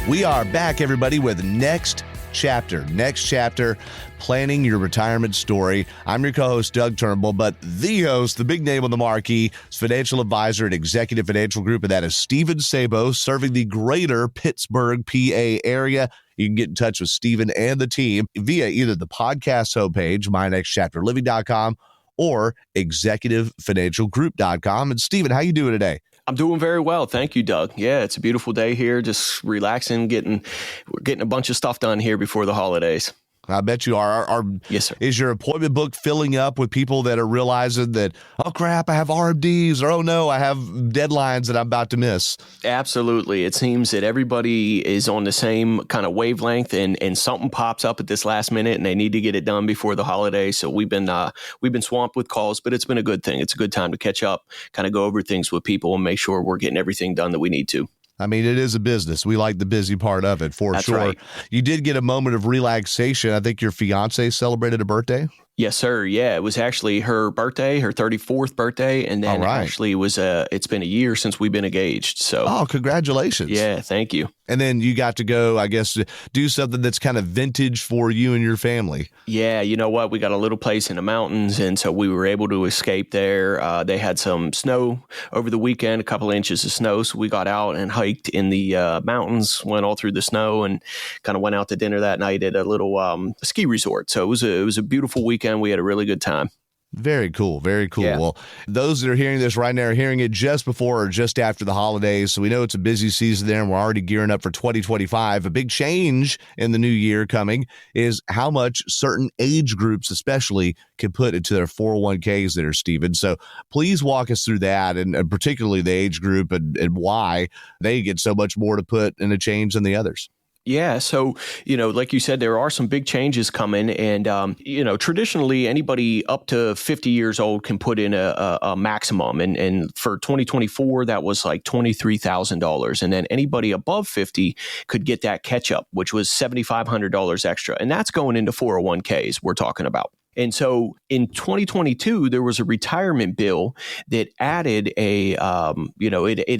We are back, everybody, with Next Chapter, planning your retirement story. I'm your co-host, Doug Turnbull, but the host, the big name on the marquee, is financial advisor at Executive Financial Group, and that is Stephen Sabo, serving the greater Pittsburgh, PA area. You can get in touch with Stephen and the team via either the podcast homepage, mynextchapterliving.com, or executivefinancialgroup.com. And Stephen, how you doing today? I'm doing very well. Thank you, Doug. Yeah, it's a beautiful day here. Just relaxing, getting a bunch of stuff done here before the holidays. I bet you are. Yes, sir. Is your appointment book filling up with people that are realizing that, oh, crap, I have RMDs, or, oh, no, I have deadlines that I'm about to miss? Absolutely. It seems that everybody is on the same kind of wavelength, and something pops up at this last minute, and they need to get it done before the holidays. So we've been swamped with calls, but it's been a good thing. It's a good time to catch up, kind of go over things with people and make sure we're getting everything done that we need to. I mean, it is a business. We like the busy part of it, for That's sure. Right. You did get a moment of relaxation. I think your fiancée celebrated a birthday. Yes, sir. Yeah, it was actually her birthday, her 34th birthday. And then actually it's been a year since we've been engaged. So, oh, congratulations. Yeah, thank you. And then you got to go, I guess, do something that's kind of vintage for you and your family. Yeah, you know what? We got a little place in the mountains, and so we were able to escape there. They had some snow over the weekend, a couple of inches of snow. So we got out and hiked in the mountains, went all through the snow, and kind of went out to dinner that night at a little ski resort. So it was a beautiful weekend. We had a really good time. Very cool. Very cool. Yeah. Well, those that are hearing this right now are hearing it just before or just after the holidays. So we know it's a busy season there, and we're already gearing up for 2025. A big change in the new year coming is how much certain age groups especially can put into their 401ks there, Stephen. So please walk us through that, and particularly the age group and why they get so much more to put in a change than the others. Yeah. So, like you said, there are some big changes coming. And, traditionally, anybody up to 50 years old can put in a maximum. And for 2024, that was like $23,000. And then anybody above 50 could get that catch up, which was $7,500 extra. And that's going into 401ks we're talking about. And so in 2022, there was a retirement bill that added it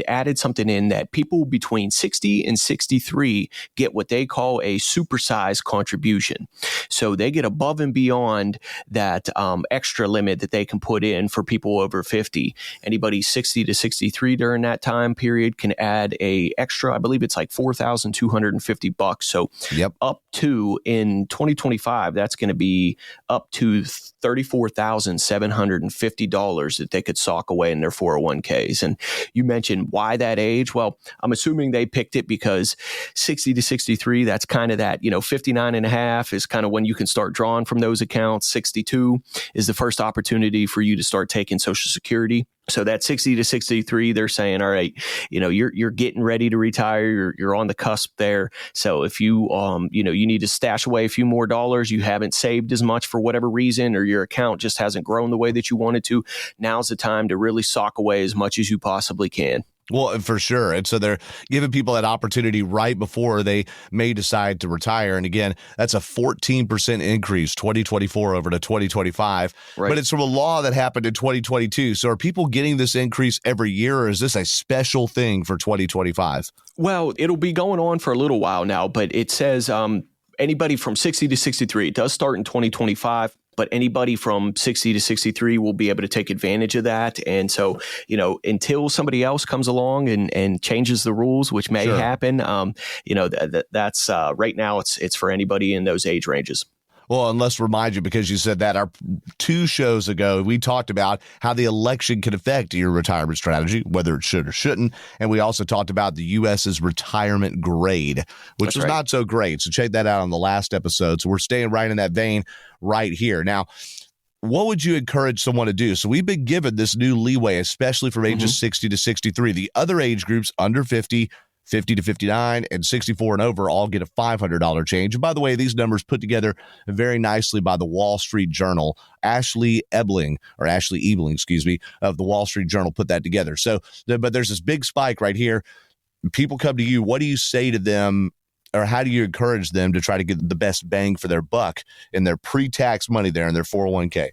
added something in that people between 60 and 63 get what they call a supersized contribution. So they get above and beyond that extra limit that they can put in for people over 50. Anybody 60 to 63 during that time period can add a extra, I believe it's like $4,250. So up to in 2025, that's going to be up to $34,750 that they could sock away in their 401ks. And you mentioned why that age? Well, I'm assuming they picked it because 60 to 63, that's kind of that, 59 and a half is kind of when you can start drawing from those accounts. 62 is the first opportunity for you to start taking Social Security. So that 60 to 63, they're saying, all right, you're getting ready to retire. You're on the cusp there. So if you, you need to stash away a few more dollars, you haven't saved as much for whatever reason, or your account just hasn't grown the way that you wanted to, now's the time to really sock away as much as you possibly can. Well, for sure. And so they're giving people that opportunity right before they may decide to retire. And again, that's a 14% increase, 2024 over to 2025. Right. But it's from a law that happened in 2022. So are people getting this increase every year, or is this a special thing for 2025? Well, it'll be going on for a little while now, but it says anybody from 60 to 63, it does start in 2025. But anybody from 60 to 63 will be able to take advantage of that. And so, until somebody else comes along and changes the rules, which may happen, that's right now it's for anybody in those age ranges. Well, and let's remind you, because you said that our 2 shows ago, we talked about how the election can affect your retirement strategy, whether it should or shouldn't. And we also talked about the U.S.'s retirement grade, which was not so great. So check that out on the last episode. So we're staying right in that vein right here. Now, what would you encourage someone to do? So we've been given this new leeway, especially from ages 60 to 63. The other age groups under 50, 50 to 59, and 64 and over all get a $500 change. And by the way, these numbers put together very nicely by the Wall Street Journal. Ashley Ebling, of the Wall Street Journal put that together. So, but there's this big spike right here. People come to you. What do you say to them or how do you encourage them to try to get the best bang for their buck in their pre-tax money there in their 401k?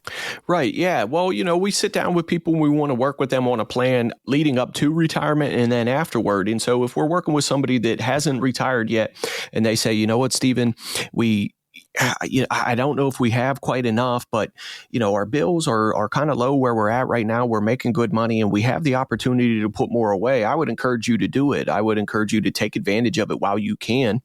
Right. Yeah. Well, we sit down with people and we want to work with them on a plan leading up to retirement and then afterward. And so if we're working with somebody that hasn't retired yet and they say, you know what, Stephen, I don't know if we have quite enough, but our bills are kind of low where we're at right now. We're making good money and we have the opportunity to put more away. I would encourage you to do it. I would encourage you to take advantage of it while you can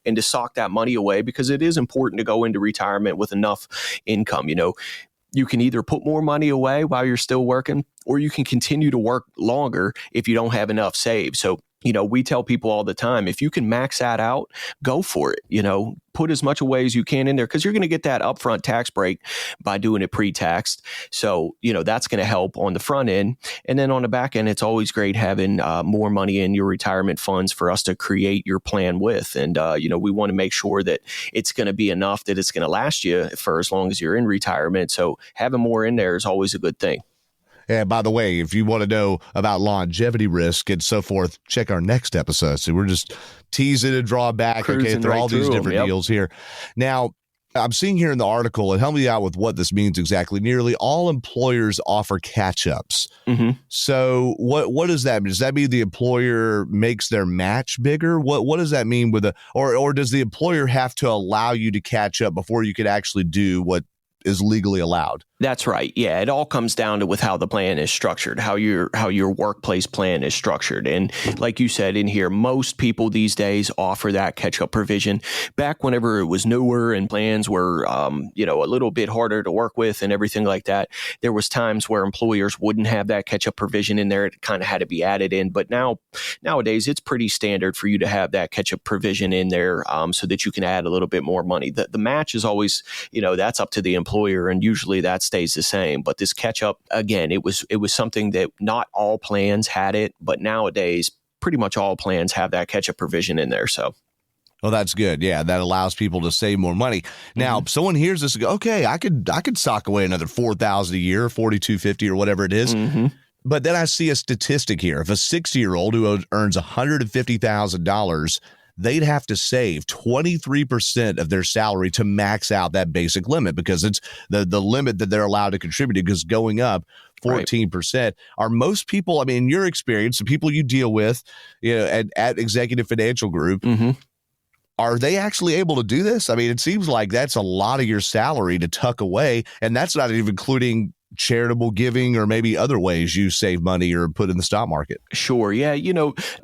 and to sock that money away, because it is important to go into retirement with enough income. You can either put more money away while you're still working, or you can continue to work longer if you don't have enough saved. So, we tell people all the time, if you can max that out, go for it. Put as much away as you can in there, because you're going to get that upfront tax break by doing it pre-taxed. So, that's going to help on the front end. And then on the back end, it's always great having more money in your retirement funds for us to create your plan with. And, we want to make sure that it's going to be enough that it's going to last you for as long as you're in retirement. So having more in there is always a good thing. And by the way, if you want to know about longevity risk and so forth, check our next episode. So we're just teasing a drawback, through all these different deals here. Now, I'm seeing here in the article, and help me out with what this means exactly. Nearly all employers offer catch-ups. Mm-hmm. So what does that mean? Does that mean the employer makes their match bigger? What does that mean or does the employer have to allow you to catch up before you could actually do what is legally allowed? That's right. Yeah, it all comes down to with how the plan is structured, how your workplace plan is structured. And like you said in here, most people these days offer that catch-up provision. Back whenever it was newer and plans were a little bit harder to work with and everything like that, there was times where employers wouldn't have that catch-up provision in there. It kind of had to be added in. But nowadays, it's pretty standard for you to have that catch-up provision in there so that you can add a little bit more money. The match is always, that's up to the employer, and usually that's stays the same. But this catch up, again, it was something that not all plans had it, but nowadays pretty much all plans have that catch up provision in there. So well, that's good. Yeah, that allows people to save more money. Now, someone hears this and go, okay, I could sock away another $4,000 a year, $4,250 or whatever it is. Mm-hmm. But then I see a statistic here. If a 60-year-old who earns $150,000, they'd have to save 23% of their salary to max out that basic limit, because it's the limit that they're allowed to contribute because going up 14%. Right. Are most people, in your experience, the people you deal with, at Executive Financial Group, are they actually able to do this? It seems like that's a lot of your salary to tuck away, and that's not even including charitable giving or maybe other ways you save money or put in the stock market. Sure. Yeah.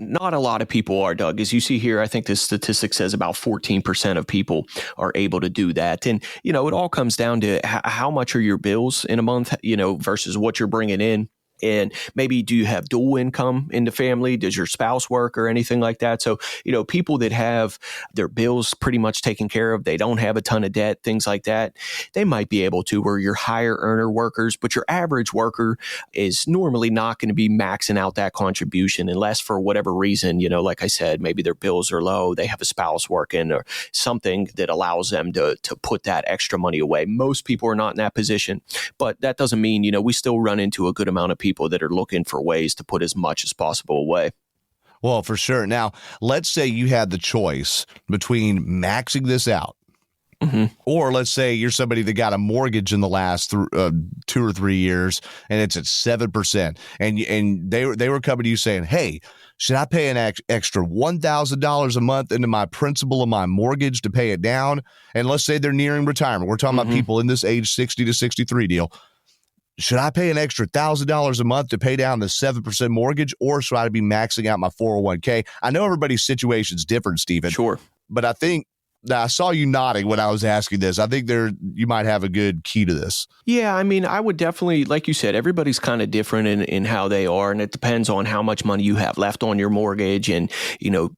Not a lot of people are, Doug. As you see here, I think this statistic says about 14% of people are able to do that. And, it all comes down to how much are your bills in a month, versus what you're bringing in. And maybe do you have dual income in the family? Does your spouse work or anything like that? So, people that have their bills pretty much taken care of, they don't have a ton of debt, things like that, they might be able to, or your higher earner workers, but your average worker is normally not going to be maxing out that contribution unless for whatever reason, like I said, maybe their bills are low, they have a spouse working or something that allows them to put that extra money away. Most people are not in that position, but that doesn't mean, we still run into a good amount of people that are looking for ways to put as much as possible away. Well, for sure. Now, let's say you had the choice between maxing this out, or let's say you're somebody that got a mortgage in the last 2 or 3 years and it's at 7%, and they were coming to you saying, hey, should I pay an extra $1,000 a month into my principal of my mortgage to pay it down? And let's say they're nearing retirement. We're talking about people in this age 60 to 63 deal. Should I pay an extra $1,000 a month to pay down the 7% mortgage, or should I be maxing out my 401k? I know everybody's situation is different, Stephen. Sure. But I think I saw you nodding when I was asking this. I think you might have a good key to this. Yeah, I would definitely, like you said, everybody's kind of different in how they are, and it depends on how much money you have left on your mortgage, and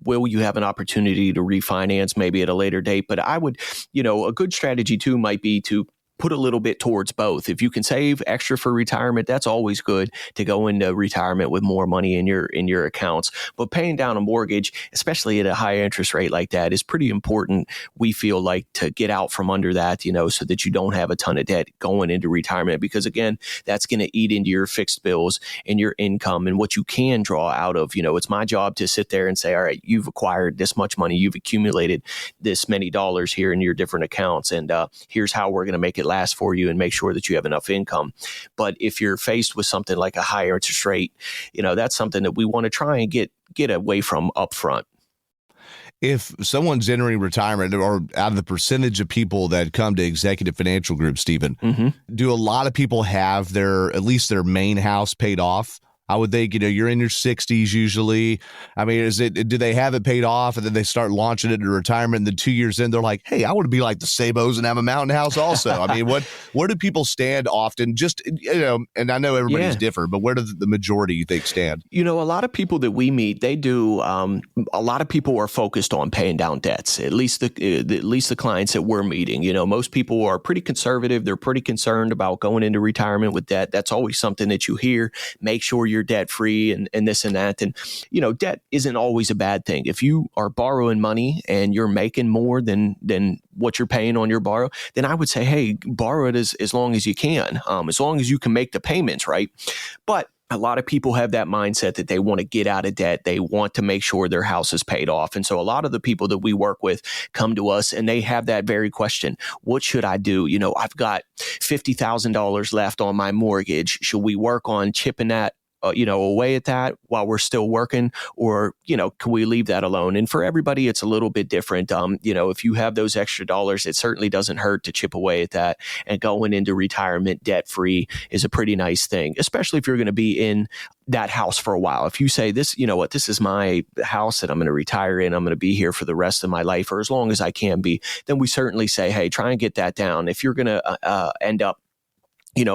will you have an opportunity to refinance maybe at a later date. But I would, a good strategy too might be to put a little bit towards both. If you can save extra for retirement, that's always good to go into retirement with more money in your accounts. But paying down a mortgage, especially at a high interest rate like that, is pretty important. We feel like to get out from under that, so that you don't have a ton of debt going into retirement, because again, that's going to eat into your fixed bills and your income and what you can draw out of. It's my job to sit there and say, all right, you've acquired this much money, you've accumulated this many dollars here in your different accounts, and here's how we're going to make it last for you and make sure that you have enough income. But if you're faced with something like a higher interest rate, that's something that we want to try and get away from up front. If someone's entering retirement, or out of the percentage of people that come to Executive Financial Group, Stephen, do a lot of people have at least their main house paid off? I would think, you're in your 60s usually. I mean, do they have it paid off and then they start launching it into retirement, and then 2 years in, they're like, hey, I want to be like the Sabos and have a mountain house also. I mean, where do people stand often? Just, and I know everybody's different, but where do the majority, you think, stand? A lot of people that we meet, they do, a lot of people are focused on paying down debts, at least the clients that we're meeting. Most people are pretty conservative. They're pretty concerned about going into retirement with debt. That's always something that you hear. Make sure you're debt free and this and that. And, debt isn't always a bad thing. If you are borrowing money and you're making more than what you're paying on your borrow, then I would say, hey, borrow it as long as you can, as long as you can make the payments, right? But a lot of people have that mindset that they want to get out of debt. They want to make sure their house is paid off. And so a lot of the people that we work with come to us and they have that very question. What should I do? I've got $50,000 left on my mortgage. Should we work on chipping that away at that while we're still working, or, can we leave that alone? And for everybody, it's a little bit different. If you have those extra dollars, it certainly doesn't hurt to chip away at that, and going into retirement debt free is a pretty nice thing, especially if you're going to be in that house for a while. If you say this, this is my house that I'm going to retire in, I'm going to be here for the rest of my life, or as long as I can be, then we certainly say, hey, try and get that down. If you're going to end up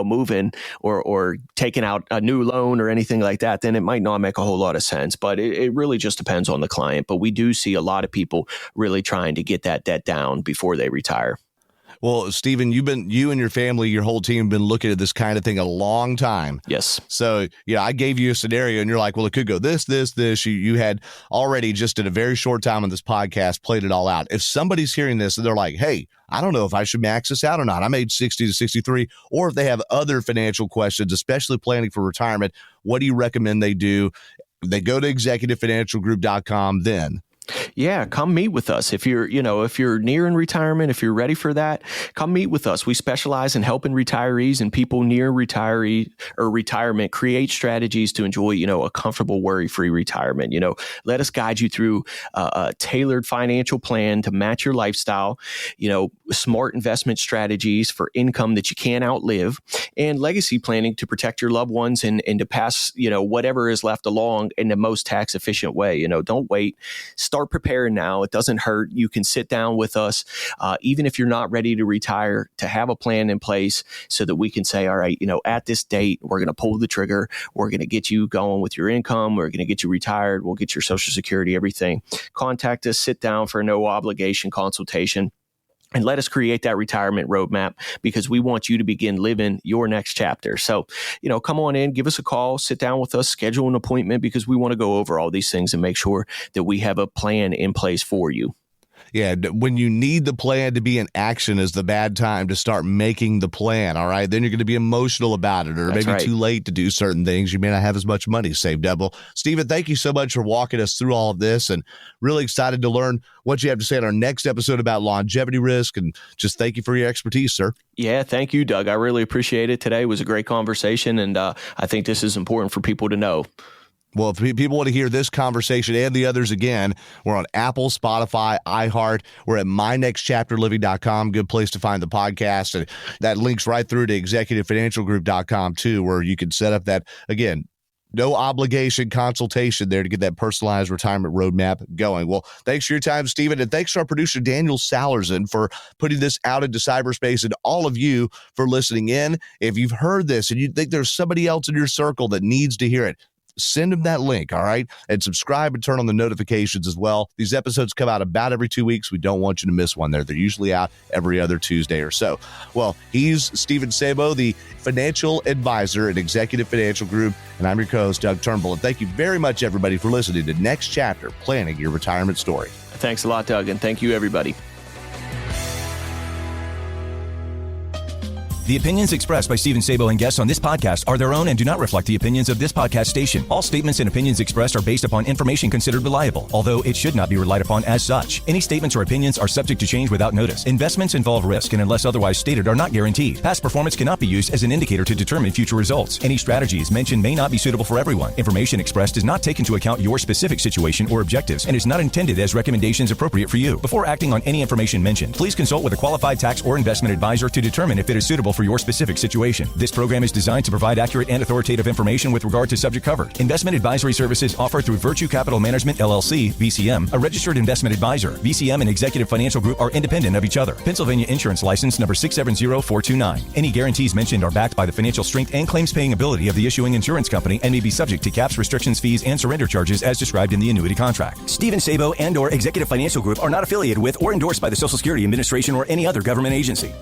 moving or taking out a new loan or anything like that, then it might not make a whole lot of sense. But it really just depends on the client. But we do see a lot of people really trying to get that debt down before they retire. Well, Stephen, you and your family, your whole team have been looking at this kind of thing a long time. Yes. So, I gave you a scenario and you're like, well, it could go this. You had already, just in a very short time on this podcast, played it all out. If somebody's hearing this and they're like, hey, I don't know if I should max this out or not, I'm age 60 to 63, or if they have other financial questions, especially planning for retirement, what do you recommend they do? They go to executivefinancialgroup.com then. Yeah, come meet with us. If you're nearing retirement, if you're ready for that, come meet with us. We specialize in helping retirees and people near retirement create strategies to enjoy, a comfortable, worry-free retirement. Let us guide you through a tailored financial plan to match your lifestyle, smart investment strategies for income that you can't outlive, and legacy planning to protect your loved ones and to pass, whatever is left along in the most tax efficient way. Don't wait. Start preparing now. It doesn't hurt. You can sit down with us, even if you're not ready to retire, to have a plan in place so that we can say, all right, at this date, we're going to pull the trigger. We're going to get you going with your income. We're going to get you retired. We'll get your Social Security, everything. Contact us, sit down for a no obligation consultation, and let us create that retirement roadmap, because we want you to begin living your next chapter. So, come on in, give us a call, sit down with us, schedule an appointment, because we want to go over all these things and make sure that we have a plan in place for you. Yeah, when you need the plan to be in action is the bad time to start making the plan, all right? Then you're going to be emotional about it, or That's maybe right. too late to do certain things. You may not have as much money saved up. Well, Stephen, thank you so much for walking us through all of this, and really excited to learn what you have to say in our next episode about longevity risk, and just thank you for your expertise, sir. Yeah, thank you, Doug. I really appreciate it. Today was a great conversation, and I think this is important for people to know. Well, if people want to hear this conversation and the others again, we're on Apple, Spotify, iHeart. We're at mynextchapterliving.com. Good place to find the podcast. And that links right through to executivefinancialgroup.com too, where you can set up that, again, no obligation consultation there to get that personalized retirement roadmap going. Well, thanks for your time, Stephen, and thanks to our producer, Daniel Salerson, for putting this out into cyberspace, and all of you for listening in. If you've heard this and you think there's somebody else in your circle that needs to hear it, send them that link, all right? And subscribe and turn on the notifications as well. These episodes come out about every 2 weeks. We don't want you to miss one there. They're usually out every other Tuesday or so. Well, he's Stephen Sabo, the financial advisor at Executive Financial Group, and I'm your co-host, Doug Turnbull. And thank you very much, everybody, for listening to Next Chapter, Planning Your Retirement Story. Thanks a lot, Doug, and thank you, everybody. The opinions expressed by Stephen Sabo and guests on this podcast are their own and do not reflect the opinions of this podcast station. All statements and opinions expressed are based upon information considered reliable, although it should not be relied upon as such. Any statements or opinions are subject to change without notice. Investments involve risk and, unless otherwise stated, are not guaranteed. Past performance cannot be used as an indicator to determine future results. Any strategies mentioned may not be suitable for everyone. Information expressed does not take into account your specific situation or objectives and is not intended as recommendations appropriate for you. Before acting on any information mentioned, please consult with a qualified tax or investment advisor to determine if it is suitable for your specific situation. This program is designed to provide accurate and authoritative information with regard to subject covered. Investment advisory services offered through Virtue Capital Management, LLC, VCM, a registered investment advisor. VCM and Executive Financial Group are independent of each other. Pennsylvania Insurance License number 670429. Any guarantees mentioned are backed by the financial strength and claims paying ability of the issuing insurance company and may be subject to caps, restrictions, fees, and surrender charges as described in the annuity contract. Stephen Sabo and/or Executive Financial Group are not affiliated with or endorsed by the Social Security Administration or any other government agency.